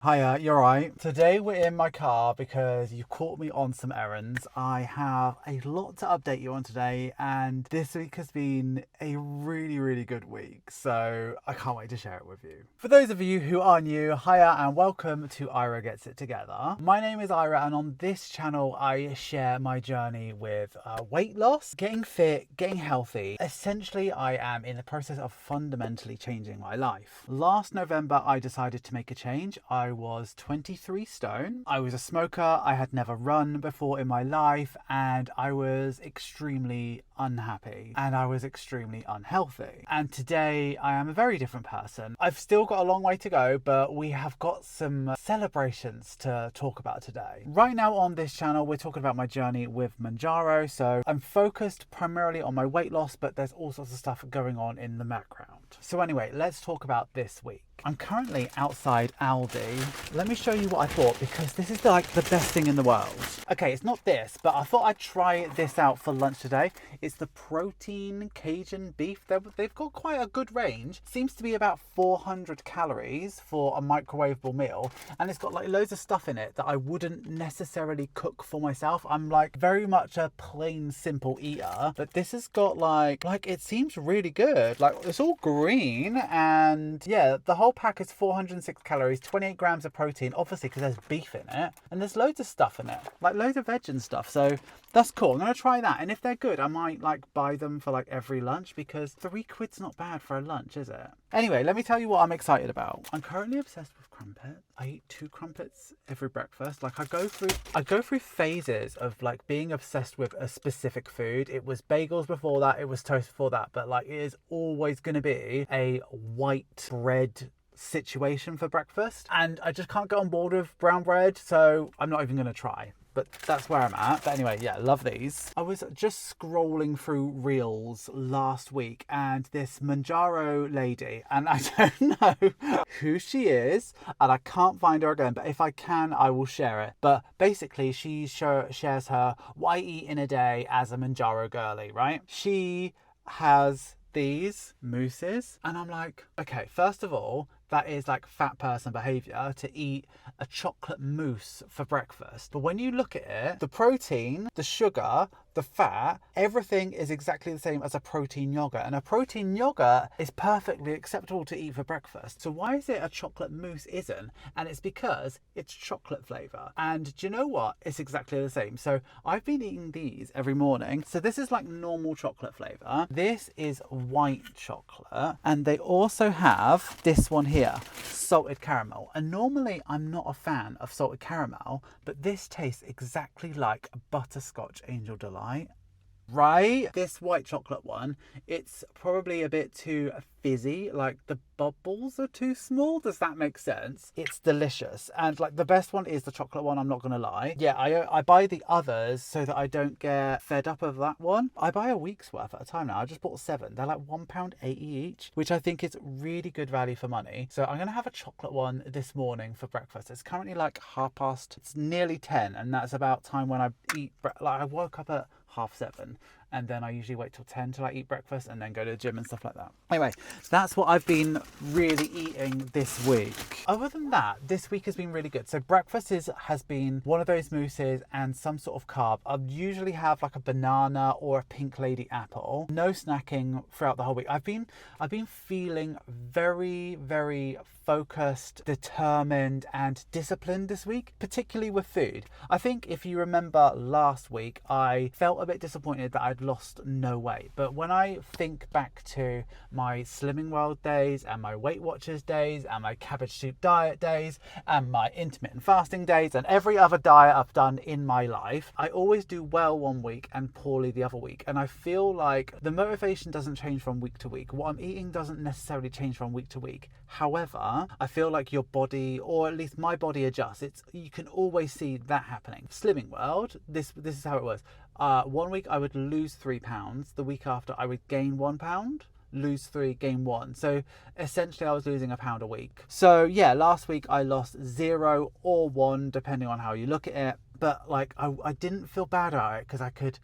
Hiya, you're right. Today we're in my car because you caught me on some errands. I have a lot to update you on today, and this week has been a really good week. So I can't wait to share it with you. For those of you who are new, hiya and welcome to Ira Gets It Together. My name is Ira, and on this channel I share my journey with weight loss, getting fit, getting healthy. Essentially, I am in the process of fundamentally changing my life. Last November, I decided to make a change. I was 23 stone. I was a smoker. I had never run before in my life, and I was extremely unhappy and I was extremely unhealthy. And today I am a very different person. I've still got a long way to go, but we have got some celebrations to talk about today. Right now on this channel, we're talking about my journey with Mounjaro. So I'm focused primarily on my weight loss, but there's all sorts of stuff going on in the background. So anyway, let's talk about this week. I'm currently outside Aldi. Let me show you what I bought because this is like the best thing in the world. Okay, it's not this, but I thought I'd try this out for lunch today. It's the protein Cajun beef. They've got quite a good range. Seems to be about 400 calories for a microwavable meal. And it's got like loads of stuff in it that I wouldn't necessarily cook for myself. I'm like very much a plain simple eater, but this has got like it seems really good. Like it's all green, and yeah, the whole pack is 406 calories, 28 grams of protein, obviously because there's beef in it, and there's loads of stuff in it, like loads of veg and stuff. So that's cool. I'm gonna try that, and if they're good, I might like buy them for like every lunch because £3's not bad for a lunch, is it? Anyway, let me tell you what I'm excited about. I'm currently obsessed with crumpet. I eat 2 crumpets every breakfast. Like I go through phases of like being obsessed with a specific food. It was bagels before that, it was toast before that, but like it is always gonna be a white bread situation for breakfast, and I just can't get on board with brown bread, so I'm not even gonna try. But that's where I'm at. But anyway, yeah, love these. I was just scrolling through reels last week, and this Mounjaro lady, and I don't know who she is, and I can't find her again, but if I can, I will share it. But basically, she shares her what I eat in a day as a Mounjaro girly, right? She has these mousses, and I'm like, okay, first of all, that is like fat person behavior to eat a chocolate mousse for breakfast. But when you look at it, the protein, the sugar, the fat, everything is exactly the same as a protein yogurt. And a protein yogurt is perfectly acceptable to eat for breakfast. So why is it a chocolate mousse isn't? And it's because it's chocolate flavor. And do you know what? It's exactly the same. So I've been eating these every morning. So this is like normal chocolate flavor. This is white chocolate. And they also have this one here, salted caramel. And normally I'm not a fan of salted caramel, but this tastes exactly like a butterscotch angel delight. Right? This white chocolate one, it's probably a bit too fizzy, like the bubbles are too small. Does that make sense? It's delicious, and like the best one is the chocolate one, I'm not gonna lie. Yeah, I buy the others so that I don't get fed up of that one. I buy a week's worth at a time now. I just bought 7. They're like £1.80 each, which I think is really good value for money. So I'm gonna have a chocolate one this morning for breakfast. It's currently like it's nearly 10, and that's about time when I eat. Like I woke up at 7:30, and then I usually wait till 10 till I eat breakfast and then go to the gym and stuff like that. Anyway, that's what I've been really eating this week. Other than that, this week has been really good. So breakfast has been one of those mousses and some sort of carb. I'll usually have like a banana or a pink lady apple. No snacking throughout the whole week. I've been feeling very focused, determined and disciplined this week, particularly with food. I think if you remember last week, I felt a bit disappointed that I'd lost no weight. But when I think back to my Slimming World days and my Weight Watchers days and my cabbage soup diet days and my intermittent fasting days and every other diet I've done in my life, I always do well one week and poorly the other week. And I feel like the motivation doesn't change from week to week. What I'm eating doesn't necessarily change from week to week. However, I feel like your body, or at least my body, adjusts. You can always see that happening. Slimming World, this is how it was. 1 week I would lose 3 pounds. The week after I would gain 1 pound, lose 3, gain 1. So essentially I was losing a pound a week. So yeah, last week I lost 0 or 1, depending on how you look at it. But like I didn't feel bad about it because I could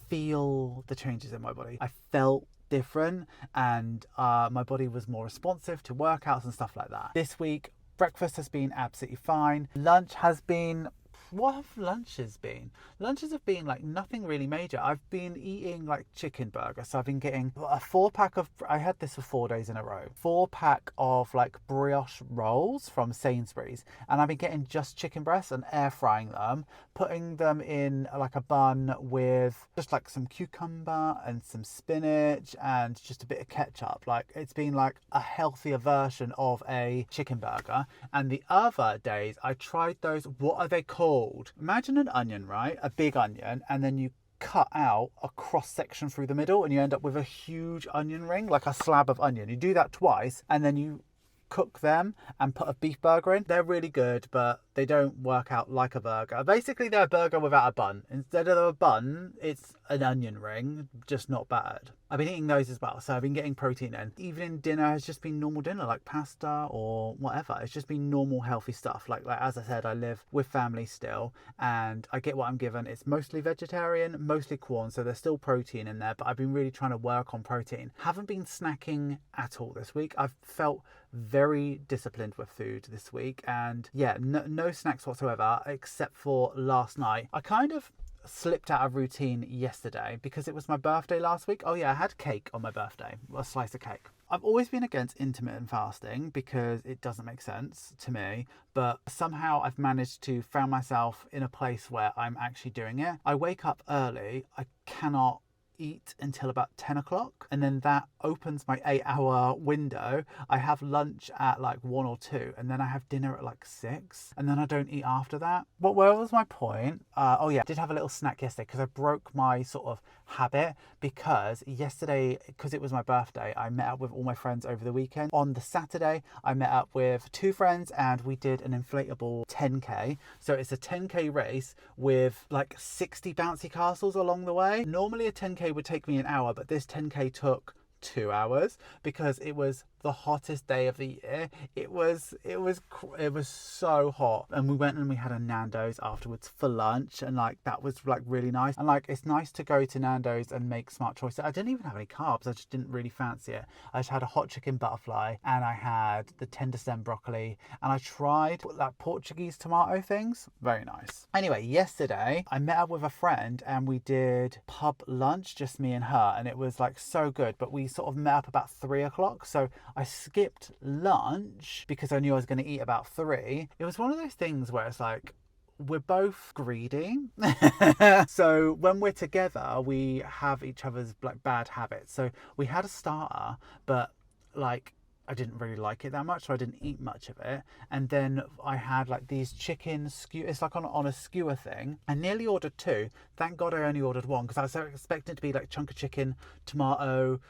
feel the changes in my body. I felt different, and my body was more responsive to workouts and stuff like that. This week Breakfast has been absolutely fine. Lunch has been... What have lunches been? Lunches have been like nothing really major. I've been eating like chicken burgers. So I've been getting a 4-pack of... I had this for 4 days in a row. 4-pack of like brioche rolls from Sainsbury's. And I've been getting just chicken breasts and air frying them. Putting them in like a bun with just like some cucumber and some spinach and just a bit of ketchup. Like it's been like a healthier version of a chicken burger. And the other days I tried those... What are they called? Imagine an onion, right? A big onion, and then you cut out a cross section through the middle and you end up with a huge onion ring, like a slab of onion. You do that twice and then you cook them and put a beef burger in. They're really good, but they don't work out like a burger. Basically, they're a burger without a bun. Instead of a bun, it's an onion ring, just not bad. I've been eating those as well, so I've been getting protein in. Evening dinner has just been normal dinner, like pasta or whatever. It's just been normal healthy stuff. Like as I said, I live with family still, and I get what I'm given. It's mostly vegetarian, mostly Quorn, so there's still protein in there, but I've been really trying to work on protein. Haven't been snacking at all this week. I've felt very disciplined with food this week, and yeah, no snacks whatsoever except for last night. I kind of slipped out of routine yesterday because it was my birthday last week. Oh yeah, I had cake on my birthday, a slice of cake. I've always been against intermittent fasting because it doesn't make sense to me, but somehow I've managed to find myself in a place where I'm actually doing it. I wake up early, I cannot eat until about 10 o'clock, and then that opens my 8-hour window. I have lunch at like 1 or 2, and then I have dinner at like 6, and then I don't eat after that. But where was my point? Oh yeah, I did have a little snack yesterday because I broke my sort of habit, because yesterday, because it was my birthday, I met up with all my friends over the weekend. On the Saturday, I met up with 2 friends and we did an inflatable 10k. So it's a 10k race with like 60 bouncy castles along the way. Normally a 10k would take me an hour, but this 10k took 2 hours because it was the hottest day of the year. It was so hot, and we went and we had a Nando's afterwards for lunch, and like that was like really nice. And like it's nice to go to Nando's and make smart choices. I didn't even have any carbs, I just didn't really fancy it. I just had a hot chicken butterfly, and I had the tender stem broccoli, and I tried like Portuguese tomato things. Very nice. Anyway, yesterday I met up with a friend and we did pub lunch, just me and her, and it was like so good. But we sort of met up about 3 o'clock, so I skipped lunch because I knew I was going to eat about 3. It was one of those things where it's like, we're both greedy. So when we're together, we have each other's like bad habits. So we had a starter, but like I didn't really like it that much, so I didn't eat much of it. And then I had like these chicken skew. It's like on a skewer thing. I nearly ordered 2. Thank God I only ordered 1 because I was expecting it to be like chunk of chicken, tomato,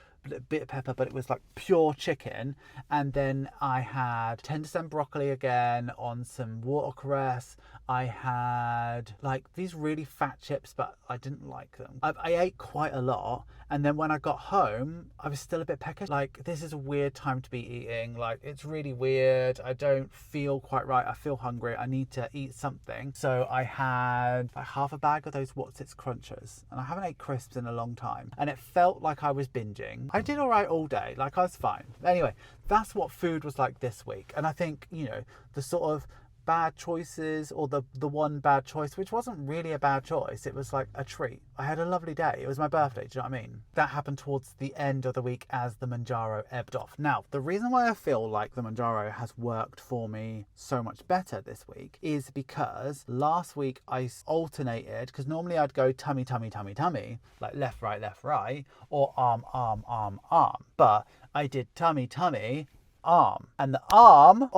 bit of pepper, but it was like pure chicken. And then I had tender stem broccoli again on some watercress. I had like these really fat chips, but I didn't like them. I ate quite a lot, and then when I got home I was still a bit peckish. Like, this is a weird time to be eating. Like, it's really weird. I don't feel quite right. I feel hungry. I need to eat something. So I had like half a bag of those What's Its Crunchers, and I haven't ate crisps in a long time, and it felt like I was binging. I did all right all day. Like, I was fine. Anyway, that's what food was like this week. And I think, you know, the sort of bad choices, or the one bad choice, which wasn't really a bad choice, it was like a treat. I had a lovely day. It was my birthday, do you know what I mean? That happened towards the end of the week as the Mounjaro ebbed off. Now, the reason why I feel like the Mounjaro has worked for me so much better this week is because last week I alternated, because normally I'd go tummy, tummy, tummy, tummy, like left, right, or arm, arm, arm, arm. But I did tummy, tummy, arm. And the arm,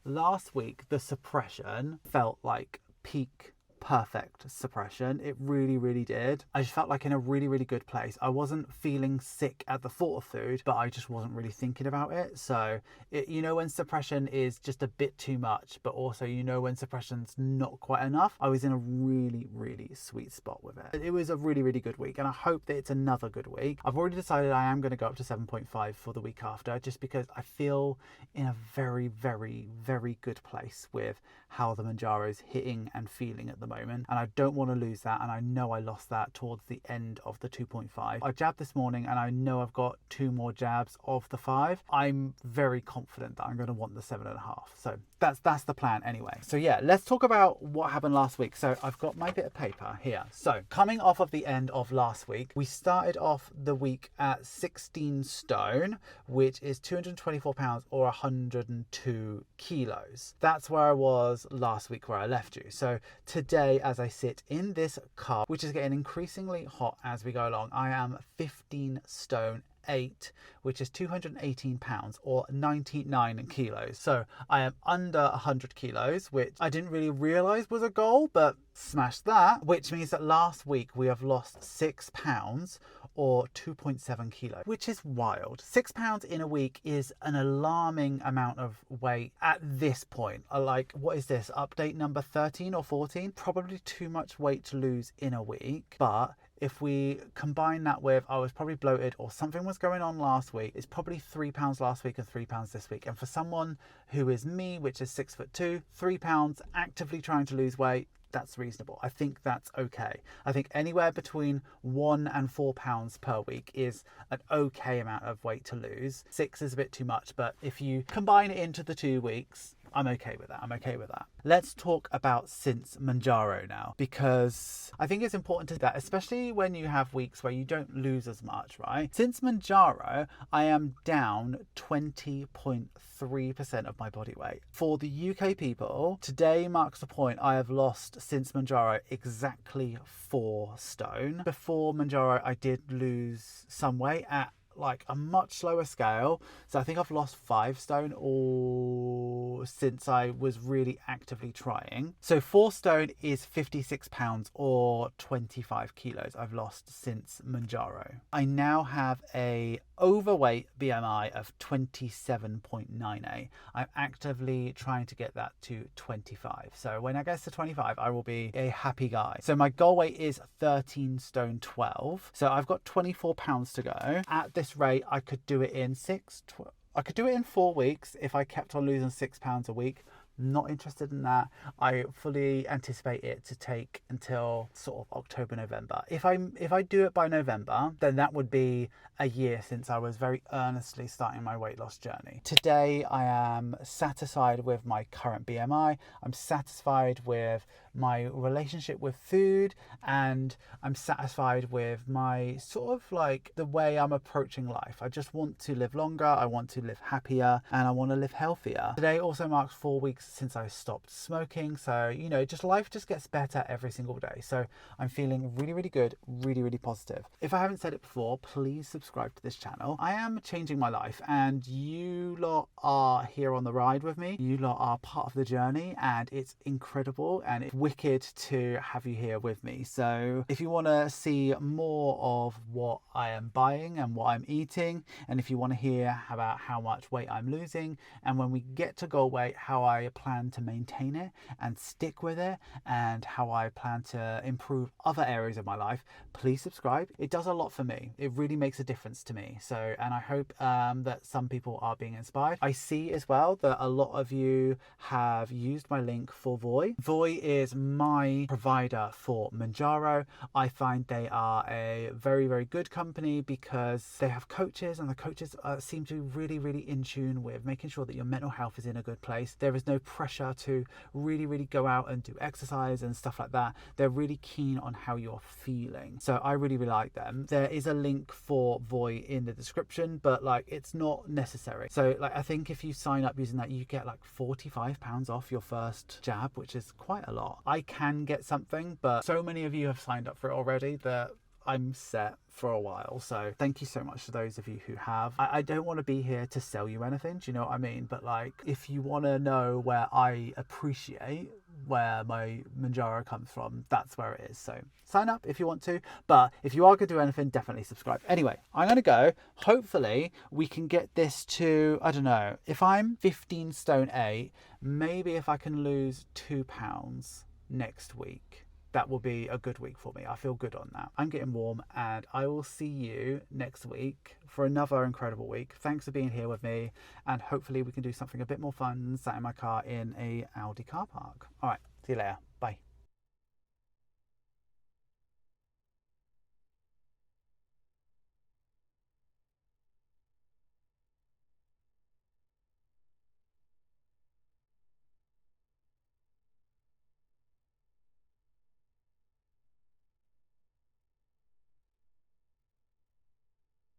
last week the suppression felt like peak perfect suppression. It really, really did. I just felt like in a really, really good place. I wasn't feeling sick at the thought of food, but I just wasn't really thinking about it. So, you know, when suppression is just a bit too much, but also, you know, when suppression's not quite enough, I was in a really, really sweet spot with it. It was a really, really good week, and I hope that it's another good week. I've already decided I am going to go up to 7.5 for the week after, just because I feel in a very, very, very good place with how the Mounjaro's hitting and feeling at the moment, and I don't want to lose that, and I know I lost that towards the end of the 2.5. I jabbed this morning and I know I've got 2 more jabs of the 5. I'm very confident that I'm going to want the 7.5. So that's the plan anyway. So yeah, let's talk about what happened last week. So I've got my bit of paper here. So coming off of the end of last week, we started off the week at 16 stone, which is 224 pounds or 102 kilos. That's where I was last week, where I left you. So today, as I sit in this car, which is getting increasingly hot as we go along, I am 15 stone 8, which is 218 pounds or 99 kilos. So I am under 100 kilos, which I didn't really realize was a goal, but smashed that, which means that last week we have lost 6 pounds or 2.7 kilos, which is wild. 6 pounds in a week is an alarming amount of weight at this point. Like, what is this, update number 13 or 14? Probably too much weight to lose in a week, but if we combine that with I was probably bloated or something was going on last week, it's probably 3 pounds last week and 3 pounds this week. And for someone who is me, which is 6'2", 3 pounds actively trying to lose weight, that's reasonable. I think that's okay. I think anywhere between 1 and 4 pounds per week is an okay amount of weight to lose. 6 is a bit too much, but if you combine it into the 2 weeks, I'm okay with that. I'm okay with that. Let's talk about since Mounjaro now, because I think it's important to do that, especially when you have weeks where you don't lose as much, right? Since Mounjaro, I am down 20.3% of my body weight. For the UK people, today marks the point I have lost since Mounjaro exactly 4 stone. Before Mounjaro, I did lose some weight at like a much slower scale, so I think I've lost 5 stone or since I was really actively trying. So 4 stone is 56 pounds or 25 kilos I've lost since Mounjaro. I now have a overweight BMI of 27.98. I'm actively trying to get that to 25. So when I get to 25, I will be a happy guy. So my goal weight is 13 stone 12. So I've got 24 pounds to go. At this rate, I could do it in 4 weeks if I kept on losing 6 pounds a week. Not interested in that. I fully anticipate it to take until sort of October, November. If I do it by November, then that would be a year since I was very earnestly starting my weight loss journey. Today, I am satisfied with my current BMI. I'm satisfied with my relationship with food, and I'm satisfied with my sort of like the way I'm approaching life. I just want to live longer, I want to live happier, and I want to live healthier. Today also marks 4 weeks since I stopped smoking, so you know, just life just gets better every single day. So I'm feeling really, really good, really, really positive. If I haven't said it before, please subscribe to this channel. I am changing my life, and you lot are here on the ride with me. You lot are part of the journey, and it's incredible and it's wicked to have you here with me. So if you want to see more of what I am buying and what I'm eating, and if you want to hear about how much weight I'm losing, and when we get to goal weight, how I plan to maintain it and stick with it, and how I plan to improve other areas of my life, please subscribe. It does a lot for me. It really makes a difference to me. So, and I hope that some people are being inspired. I see as well that a lot of you have used my link for Voi. Voi is my provider for Mounjaro. I find they are a very, very good company because they have coaches, and the coaches seem to be really, really in tune with making sure that your mental health is in a good place. There is no pressure to really, really go out and do exercise and stuff like that. They're really keen on how you're feeling. So I really, really like them. There is a link for Voi in the description, but like it's not necessary. So like I think if you sign up using that, you get like 45 pounds off your first jab, which is quite a lot. I can get something, but so many of you have signed up for it already that I'm set for a while. So thank you so much to those of you who have. I don't want to be here to sell you anything, do you know what I mean? But like, if you want to know where I appreciate where my Mounjaro comes from, that's where it is. So sign up if you want to, but if you are going to do anything, definitely subscribe. Anyway, I'm going to go. Hopefully we can get this to, I don't know, if I'm 15 stone 8, maybe if I can lose 2 pounds next week, that will be a good week for me. I feel good on that. I'm getting warm, and I will see you next week for another incredible week. Thanks for being here with me, and hopefully we can do something a bit more fun sat in my car in a Aldi car park. All right, see you later.